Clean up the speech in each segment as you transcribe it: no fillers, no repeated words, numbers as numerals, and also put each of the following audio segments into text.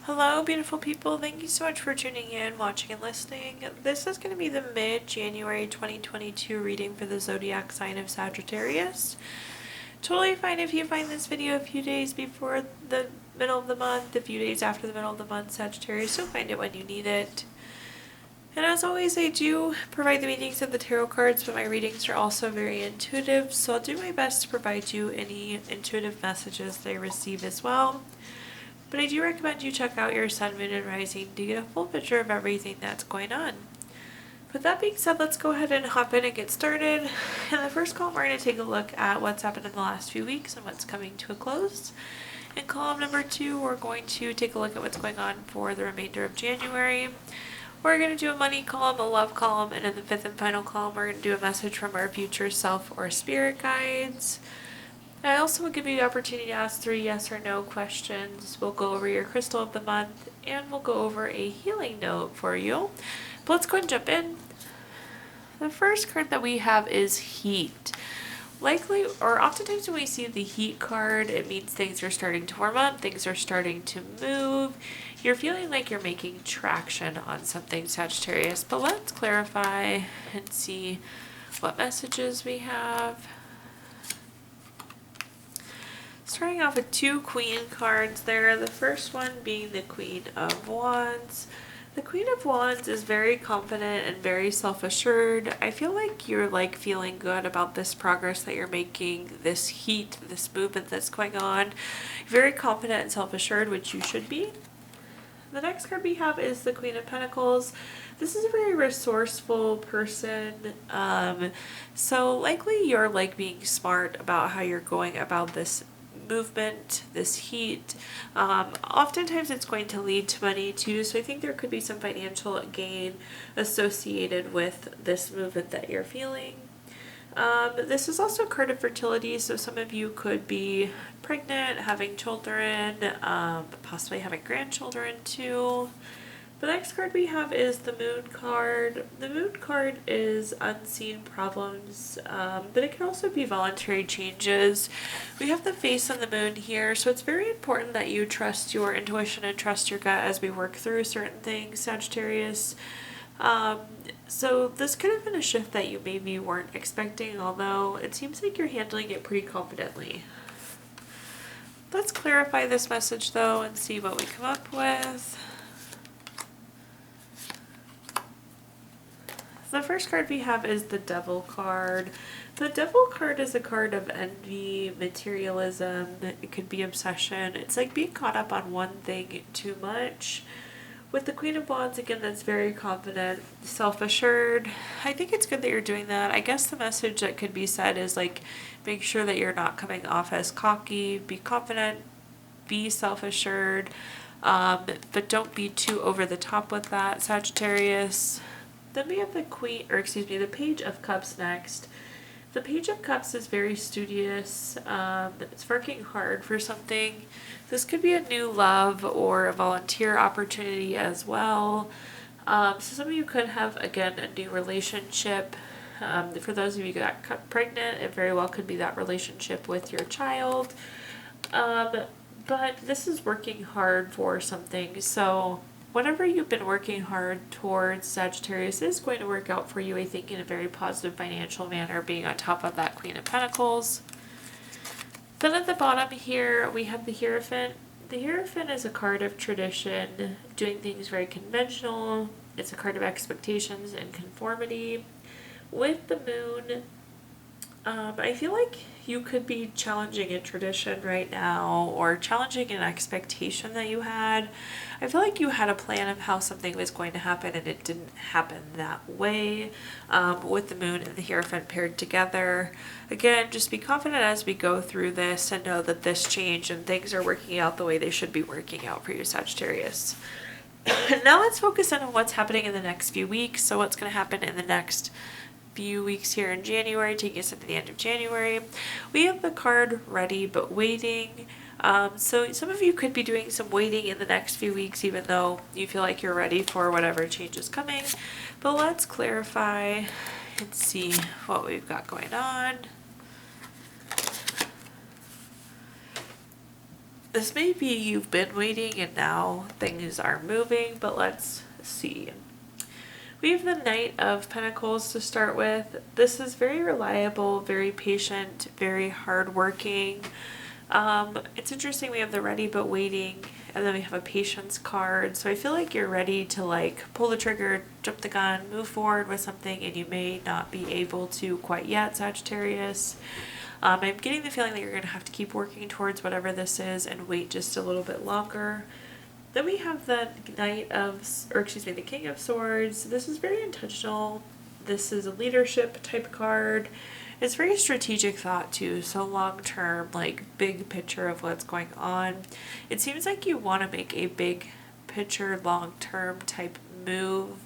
Hello, beautiful people. Thank you so much for tuning in, watching, and listening. This is going to be the mid-January 2022 reading for the zodiac sign of Sagittarius. Totally fine if you find this video a few days before the middle of the month, a few days after the middle of the month, Sagittarius. You'll find it when you need it. And as always, I do provide the meanings of the tarot cards, but my readings are also very intuitive, so I'll do my best to provide you any intuitive messages that I receive as well. But I do recommend you check out your sun, moon, and rising to get a full picture of everything that's going on. With that being said, let's go ahead and hop in and get started. In the first column, we're going to take a look at what's happened in the last few weeks and what's coming to a close. In column number 2, we're going to take a look at what's going on for the remainder of January. We're going to do a money column, a love column, and in the 5th and final column, we're going to do a message from our future self or spirit guides. I also will give you the opportunity to ask 3 yes or no questions. We'll go over your crystal of the month, and we'll go over a healing note for you. But let's go ahead and jump in. The first card that we have is heat. Likely, or oftentimes when we see the heat card, it means things are starting to warm up, things are starting to move. You're feeling like you're making traction on something, Sagittarius. But let's clarify and see what messages we have. Starting off with 2 queen cards there. The first one being the Queen of Wands. The Queen of Wands is very confident and very self-assured. I feel like you're feeling good about this progress that you're making, this heat, this movement that's going on. Very confident and self-assured, which you should be. The next card we have is the Queen of Pentacles. This is a very resourceful person. So likely you're being smart about how you're going about this movement, this heat. Oftentimes it's going to lead to money too, so I think there could be some financial gain associated with this movement that you're feeling. This is also a card of fertility, so some of you could be pregnant, having children, possibly having grandchildren too. The next card we have is the Moon card. The Moon card is unseen problems, but it can also be voluntary changes. We have the face on the moon here, so it's very important that you trust your intuition and trust your gut as we work through certain things, Sagittarius. So this could have been a shift that you maybe weren't expecting, although it seems like you're handling it pretty confidently. Let's clarify this message though and see what we come up with. The first card we have is the Devil card. The Devil card is a card of envy, materialism, it could be obsession. It's like being caught up on one thing too much. With the Queen of Wands, again, that's very confident, self-assured. I think it's good that you're doing that. I guess the message that could be said is make sure that you're not coming off as cocky, be confident, be self-assured, but don't be too over the top with that, Sagittarius. Then we have the the Page of Cups next. The Page of Cups is very studious. It's working hard for something. This could be a new love or a volunteer opportunity as well. So some of you could have, again, a new relationship. For those of you who got pregnant, it very well could be that relationship with your child. But this is working hard for something. So whatever you've been working hard towards, Sagittarius, is going to work out for you, I think, in a very positive financial manner, being on top of that Queen of Pentacles. Then at the bottom here, we have the Hierophant. The Hierophant is a card of tradition, doing things very conventional. It's a card of expectations and conformity. With the Moon, I feel like you could be challenging a tradition right now or challenging an expectation that you had. I feel like you had a plan of how something was going to happen and it didn't happen that way, with the Moon and the Hierophant paired together. Again, just be confident as we go through this and know that this changed and things are working out the way they should be working out for you, Sagittarius. Now let's focus on what's happening in the next few weeks. So what's going to happen in the next few weeks here in January, taking us into the end of January. We have the card Ready But Waiting. So some of you could be doing some waiting in the next few weeks, even though you feel like you're ready for whatever change is coming. But let's clarify and see what we've got going on. This may be you've been waiting and now things are moving, but let's see. We have the Knight of Pentacles to start with. This is very reliable, very patient, very hardworking. It's interesting, we have the ready but waiting, and then we have a patience card. So I feel like you're ready to like pull the trigger, jump the gun, move forward with something, and you may not be able to quite yet, Sagittarius. I'm getting the feeling that you're going to have to keep working towards whatever this is and wait just a little bit longer. Then we have the the King of Swords. This is very intentional. This is a leadership type card. It's very strategic thought too, so long term, like big picture of what's going on. It seems like you want to make a big picture, long term type move.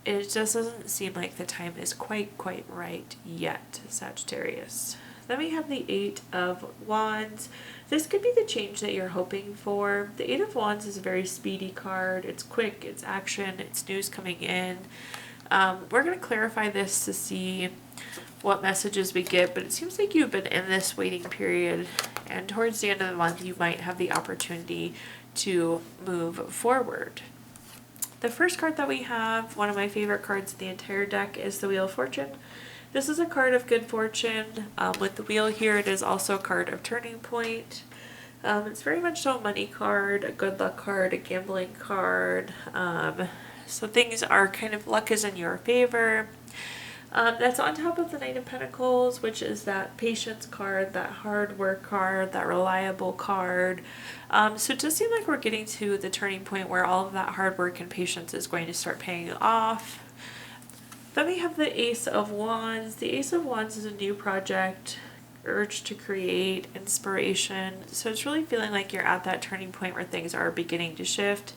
It just doesn't seem like the time is quite right yet, Sagittarius. Then we have the Eight of Wands. This could be the change that you're hoping for. The Eight of Wands is a very speedy card. It's quick, it's action, it's news coming in. We're going to clarify this to see what messages we get, but it seems like you've been in this waiting period, and towards the end of the month you might have the opportunity to move forward. The first card that we have, one of my favorite cards in the entire deck, is the Wheel of Fortune. This is a card of good fortune. With the wheel here, it is also a card of turning point. It's very much so a money card, a good luck card, a gambling card. So things are kind of, luck is in your favor. That's on top of the Knight of Pentacles, which is that patience card, that hard work card, that reliable card. So it does seem like we're getting to the turning point where all of that hard work and patience is going to start paying off. Then we have the Ace of Wands. The Ace of Wands is a new project, urge to create, inspiration. So it's really feeling like you're at that turning point where things are beginning to shift.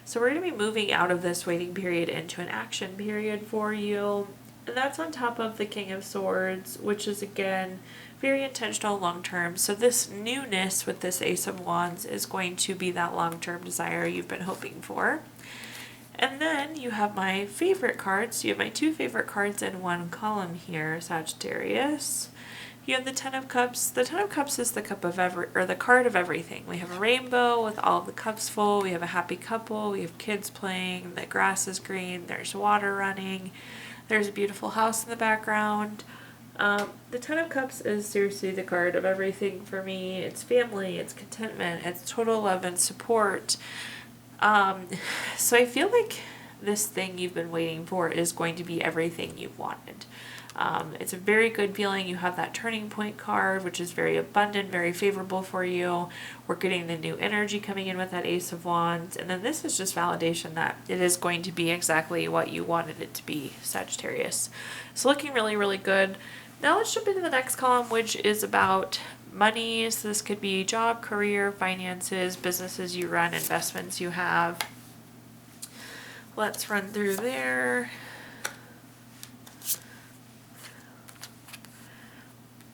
So we're going to be moving out of this waiting period into an action period for you. And that's on top of the King of Swords, which is again very intentional long term. So this newness with this Ace of Wands is going to be that long term desire you've been hoping for. And then you have my favorite cards. You have my two favorite cards in one column here, Sagittarius. You have the Ten of Cups. The Ten of Cups is the cup of the card of everything. We have a rainbow with all of the cups full. We have a happy couple. We have kids playing. The grass is green. There's water running. There's a beautiful house in the background. The Ten of Cups is seriously the card of everything for me. It's family, it's contentment, it's total love and support. So I feel like this thing you've been waiting for is going to be everything you've wanted. It's a very good feeling. You have that turning point card, which is very abundant, very favorable for you. We're getting the new energy coming in with that Ace of Wands. And then this is just validation that it is going to be exactly what you wanted it to be, Sagittarius. So looking really good. Now let's jump into the next column, which is about money. So this could be job, career, finances, businesses you run, investments you have. Let's run through there.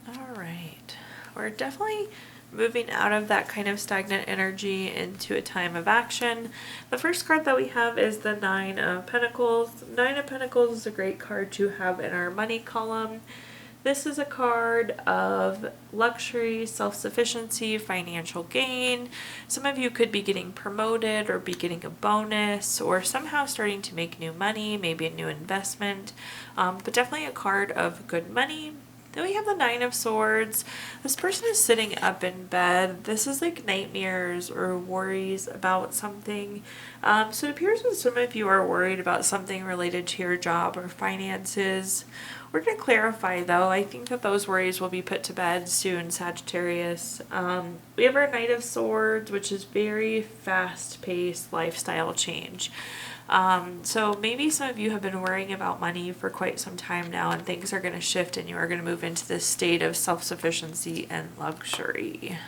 All right, we're definitely moving out of that kind of stagnant energy into a time of action. The first card that we have is the Nine of Pentacles. Nine of Pentacles is a great card to have in our money column. This is a card of luxury, self-sufficiency, financial gain. Some of you could be getting promoted or be getting a bonus or somehow starting to make new money, maybe a new investment, but definitely a card of good money. Then we have the Nine of Swords. This person is sitting up in bed. This is like nightmares or worries about something. So it appears that some of you are worried about something related to your job or finances. We're going to clarify though. I think that those worries will be put to bed soon, Sagittarius. We have our Knight of Swords, which is very fast-paced lifestyle change. So maybe some of you have been worrying about money for quite some time now, and things are going to shift and you are going to move into this state of self-sufficiency and luxury.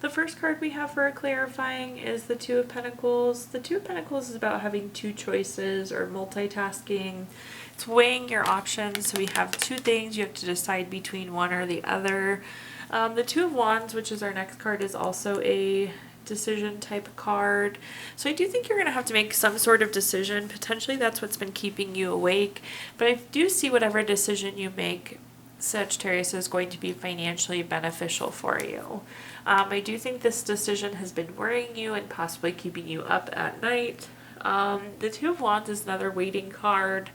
The first card we have for clarifying is the Two of Pentacles. The Two of Pentacles is about having two choices or multitasking. It's weighing your options. So we have two things. You have to decide between one or the other. The Two of Wands, which is our next card, is also a decision type card. So I do think you're going to have to make some sort of decision. Potentially that's what's been keeping you awake. But I do see whatever decision you make, Sagittarius, is going to be financially beneficial for you. I do think this decision has been worrying you and possibly keeping you up at night. The Two of Wands is another waiting card,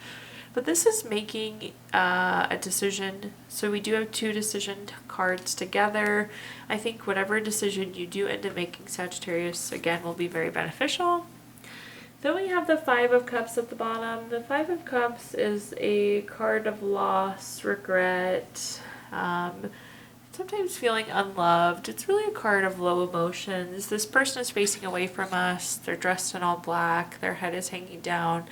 but this is making a decision. So we do have two decision cards together. I think whatever decision you do end up making, Sagittarius, again, will be very beneficial. Then we have the Five of Cups at the bottom. The Five of Cups is a card of loss, regret, sometimes feeling unloved. It's really a card of low emotions. This person is facing away from us. They're dressed in all black. Their head is hanging down.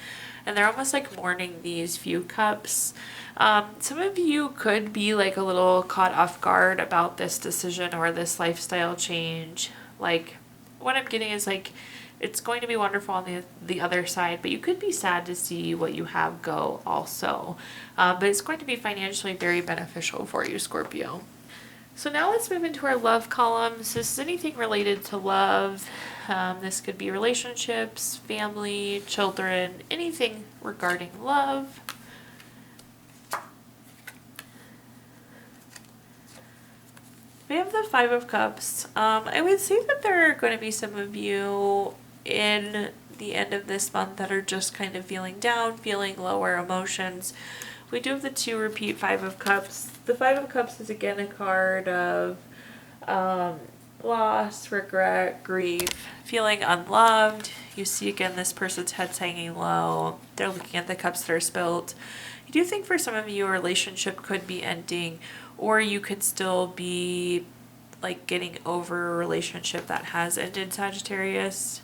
And they're almost like mourning these few cups. Some of you could be like a little caught off guard about this decision or this lifestyle change. Like, what I'm getting is like, it's going to be wonderful on the other side, but you could be sad to see what you have go also. But it's going to be financially very beneficial for you, Scorpio. So now let's move into our love columns. This is anything related to love. This could be relationships, family, children, anything regarding love. We have the Five of Cups. I would say that there are going to be some of you in the end of this month that are just kind of feeling down, feeling lower emotions. We do have the two repeat Five of Cups. The Five of Cups is again a card of loss, regret, grief, feeling unloved. You see again this person's head's hanging low. They're looking at the cups that are spilled. I do think for some of you a relationship could be ending, or you could still be like getting over a relationship that has ended, Sagittarius.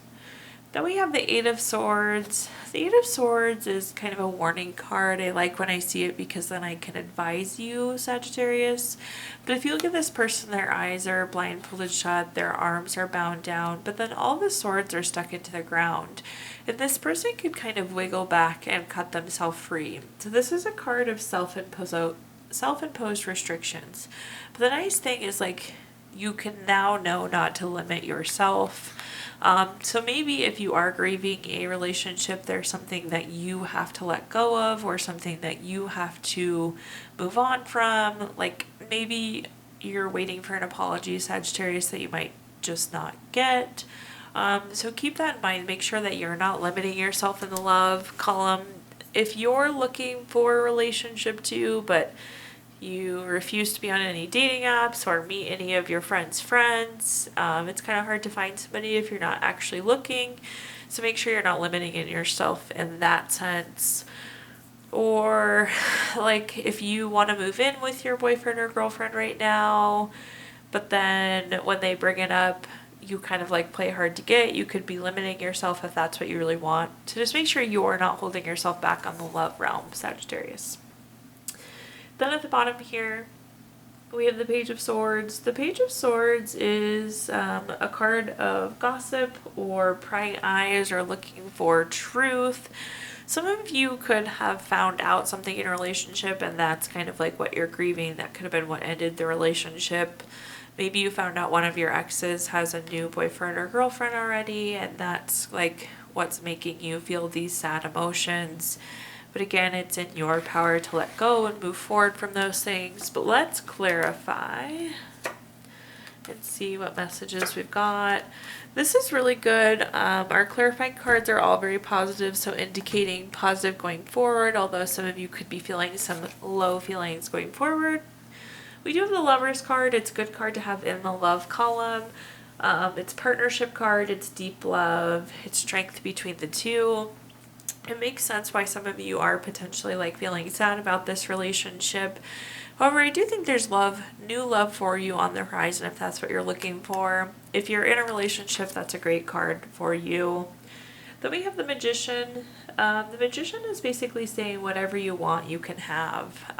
Then we have the Eight of Swords. The Eight of Swords is kind of a warning card. I like when I see it because then I can advise you, Sagittarius. But if you look at this person, their eyes are blindfolded shut, their arms are bound down, but then all the swords are stuck into the ground. And this person could kind of wiggle back and cut themselves free. So this is a card of self-imposed restrictions. But the nice thing is like you can now know not to limit yourself. So maybe if you are grieving a relationship, there's something that you have to let go of or something that you have to move on from. Like maybe you're waiting for an apology, Sagittarius, that you might just not get. So keep that in mind. Make sure that you're not limiting yourself in the love column. If you're looking for a relationship too, but you refuse to be on any dating apps or meet any of your friends' friends, it's kind of hard to find somebody if you're not actually looking. So make sure you're not limiting yourself in that sense. Or like if you want to move in with your boyfriend or girlfriend right now, but then when they bring it up, you kind of like play hard to get, you could be limiting yourself if that's what you really want. So just make sure you're not holding yourself back on the love realm, Sagittarius. Then at the bottom here, we have the Page of Swords. The Page of Swords is a card of gossip or prying eyes or looking for truth. Some of you could have found out something in a relationship and that's kind of like what you're grieving. That could have been what ended the relationship. Maybe you found out one of your exes has a new boyfriend or girlfriend already and that's like what's making you feel these sad emotions. But again, it's in your power to let go and move forward from those things. But let's clarify and see what messages we've got. This is really good. Our clarifying cards are all very positive, so indicating positive going forward, although some of you could be feeling some low feelings going forward. We do have the Lovers card. It's a good card to have in the love column. It's partnership card. It's deep love. It's strength between the two. It makes sense why some of you are potentially like feeling sad about this relationship. However, I do think there's new love for you on the horizon if that's what you're looking for. If you're in a relationship, that's a great card for you. Then we have the Magician. The Magician is basically saying whatever you want, you can have.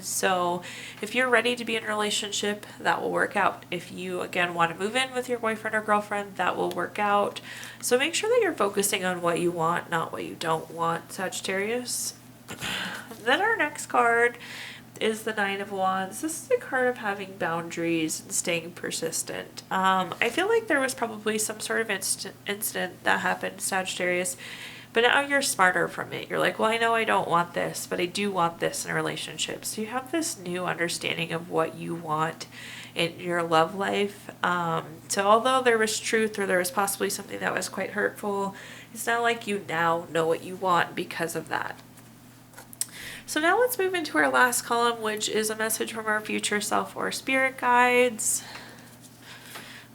So if you're ready to be in a relationship, that will work out. If you, again, want to move in with your boyfriend or girlfriend, that will work out. So make sure that you're focusing on what you want, not what you don't want, Sagittarius. Then our next card is the Nine of Wands. This is a card of having boundaries and staying persistent. I feel like there was probably some sort of incident that happened, Sagittarius, But now you're smarter from it. You're like, well, I know I don't want this, but I do want this in a relationship. So you have this new understanding of what you want in your love life. So although there was truth or there was possibly something that was quite hurtful, it's not like you now know what you want because of that. So now let's move into our last column, which is a message from our future self or spirit guides.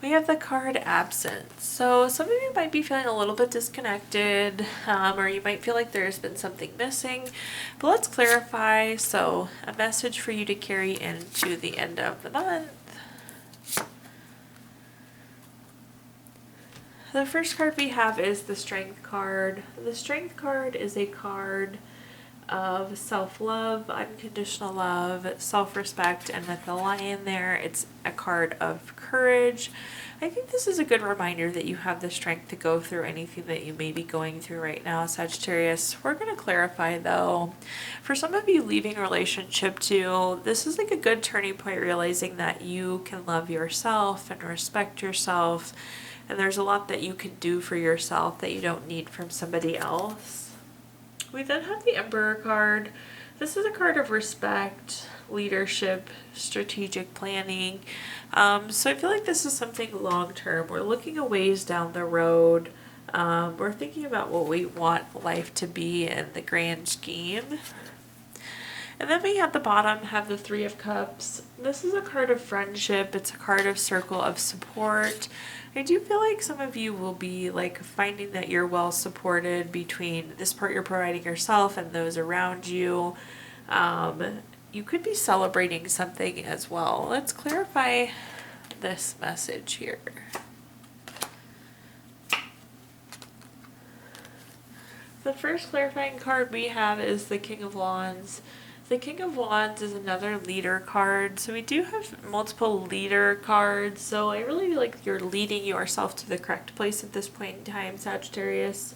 We have the card absence. So some of you might be feeling a little bit disconnected, or you might feel like there's been something missing, but let's clarify. So a message for you to carry into the end of the month. The first card we have is the Strength card. The Strength card is a card of self-love, unconditional love, self-respect, and with the lion there, it's a card of courage. I think this is a good reminder that you have the strength to go through anything that you may be going through right now, Sagittarius. We're going to clarify though, for some of you leaving a relationship too, this is like a good turning point, realizing that you can love yourself and respect yourself, and there's a lot that you can do for yourself that you don't need from somebody else. We then have the Emperor card. This is a card of respect, leadership, strategic planning. So I feel like this is something long-term. We're looking a ways down the road. We're thinking about what we want life to be in the grand scheme. And then we at the bottom have the Three of Cups. This is a card of friendship. It's a card of circle of support. I do feel like some of you will be like finding that you're well supported between this part you're providing yourself and those around you. You could be celebrating something as well. Let's clarify this message here. The first clarifying card we have is the King of Wands. The King of Wands is another leader card. So we do have multiple leader cards. So I really feel like you're leading yourself to the correct place at this point in time, Sagittarius.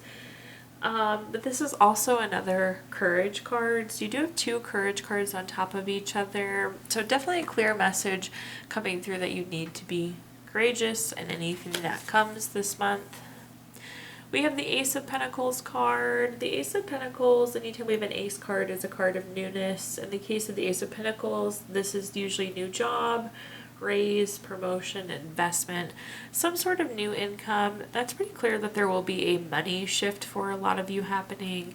But this is also another courage card. So you do have two courage cards on top of each other. So definitely a clear message coming through that you need to be courageous in anything that comes this month. We have the Ace of Pentacles card. The Ace of Pentacles, anytime we have an ace card, is a card of newness. In the case of the Ace of Pentacles, this is usually new job, raise, promotion, investment, some sort of new income. That's pretty clear that there will be a money shift for a lot of you happening.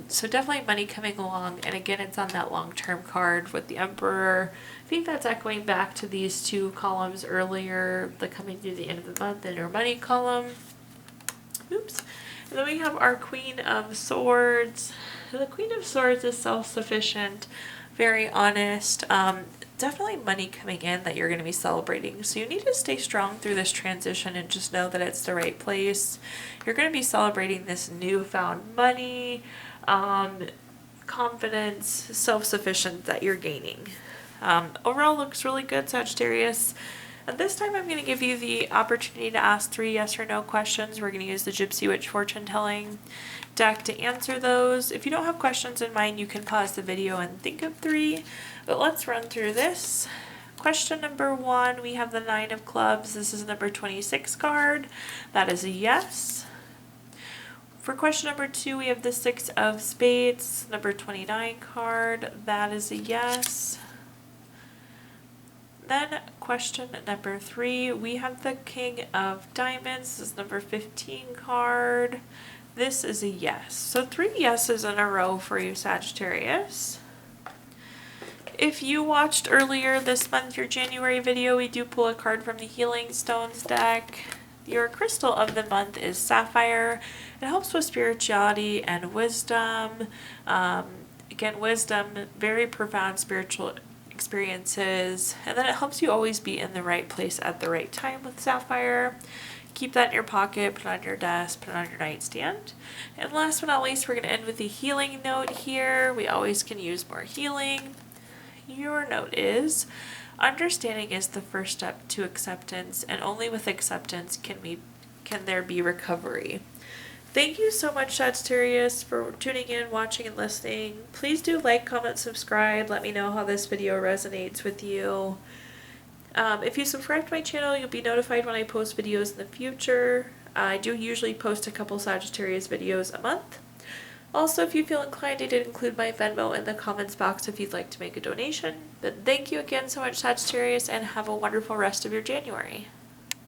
So definitely money coming along. And again, it's on that long-term card with the Emperor. I think that's echoing back to these two columns earlier, the coming through the end of the month in your money column. Oops. And then we have our Queen of Swords. The Queen of Swords is self-sufficient, very honest. Definitely money coming in that you're going to be celebrating. So you need to stay strong through this transition and just know that it's the right place. You're going to be celebrating this newfound money, confidence, self-sufficient that you're gaining. Overall looks really good, Sagittarius. And this time I'm going to give you the opportunity to ask 3 yes or no questions. We're going to use the Gypsy Witch fortune telling deck to answer those. If you don't have questions in mind, you can pause the video and think of 3. But let's run through this. Question number 1, we have the 9 of clubs. This is number 26 card. That is a yes. For question number 2, we have the 6 of spades, number 29 card. That is a yes. Then question number 3, we have the King of Diamonds. This is number 15 card. This is a yes. So 3 yeses in a row for you, Sagittarius. If you watched earlier this month, your January video, we do pull a card from the Healing Stones deck. Your crystal of the month is Sapphire. It helps with spirituality and wisdom. Again, wisdom, very profound spiritual experiences, and then it helps you always be in the right place at the right time with Sapphire. Keep that in your pocket, put it on your desk, put it on your nightstand. And last but not least, we're going to end with a healing note here. We always can use more healing. Your note is, understanding is the first step to acceptance, and only with acceptance can there be recovery. Thank you so much, Sagittarius, for tuning in, watching, and listening. Please do like, comment, subscribe. Let me know how this video resonates with you. If you subscribe to my channel, you'll be notified when I post videos in the future. I do usually post a couple Sagittarius videos a month. Also, if you feel inclined, I did include my Venmo in the comments box if you'd like to make a donation. But thank you again so much, Sagittarius, and have a wonderful rest of your January.